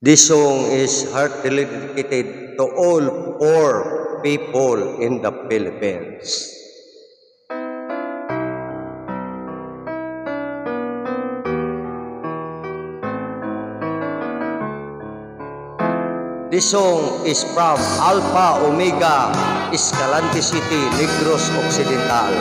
This song is heartily dedicated to all poor people in the Philippines. This song is from Alpha Omega, Escalante City, Negros Occidental.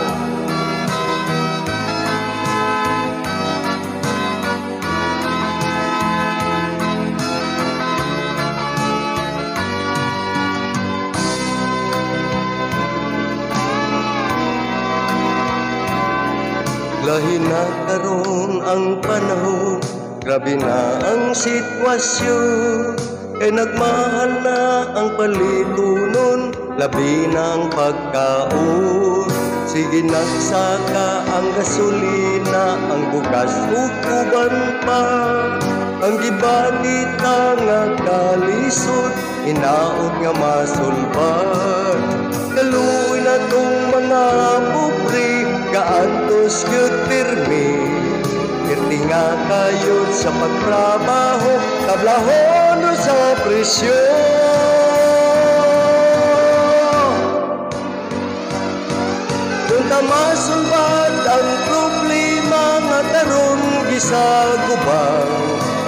Lahi na karon ang panahon, grabe na ang sitwasyon. Kay nagmahal na ang palitunon, labi na ang pagkaon. Sige nagsaka ang gasolina, ang bugas uban pa. Ang gibalita nga kalisod, inaot nga masulban. Kaluoy na tong mga pobre, kaantos gyud pirmi. Pirti nga kayo sa pagtrabaho, tablahon sa presyo. Kung tamasulbad ang problema nga taron gisagubang,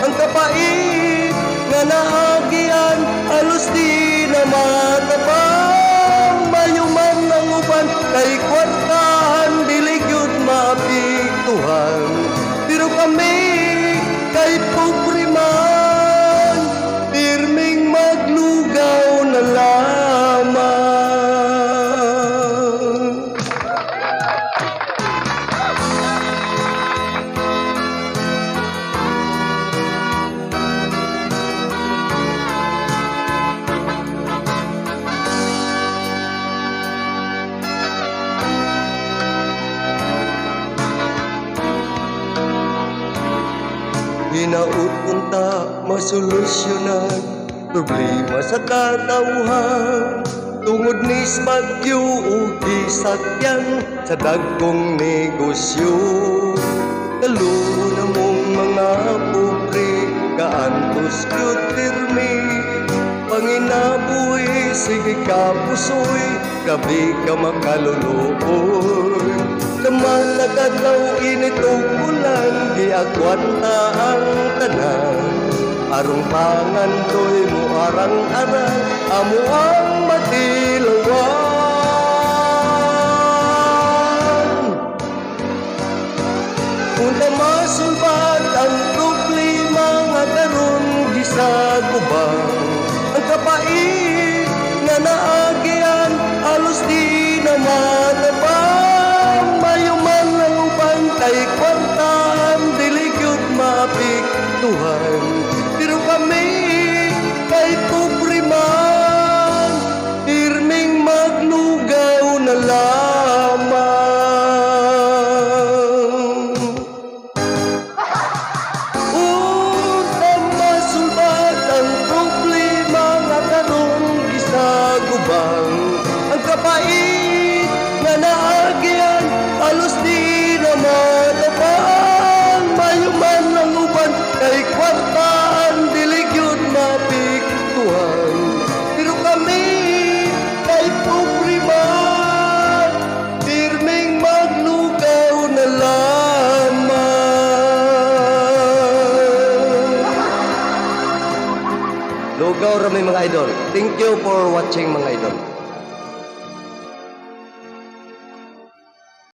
ang kapait nga naagian halos di na matapang. Mayuman ng uban kay kwartahan, dili gyud maapektuhan. Pero kami kay pobre man, pirming maglugaw na lamang. Hinaut unta masolusyonan problema sa katawhan, tungod ni bagyo o gisakyan sa dagkong negosyo. Kaluho na mong mga pobre, kaantos gyud pirmi. Panginabuhi sige ka pusoy, grabe ka makaluluoy. Kamalagadaw init o ulan, giagwanta ang tanan. Arong pangandoy mo arang-arang, amo ang matilawan. Unta masulbad ang problema nga karon gisagubang, ang kapait nga naagian halos di na matapang. Mayuman ang uban kay kwartahan, dili gyud maapektuhan. Pero kami kay pobre man, pirming maglugaw na lamang. Unta masulbad ang problema nga karon gisagubang, ang kapait nga naagyan halos di na matapang. Mayuman ang uban kay kwartahan, dili gyud maapektuhan. Pero kami kay pobre man, pirming maglugaw na lamang. Lugaw ra may mga idol. Thank you for watching mga idol.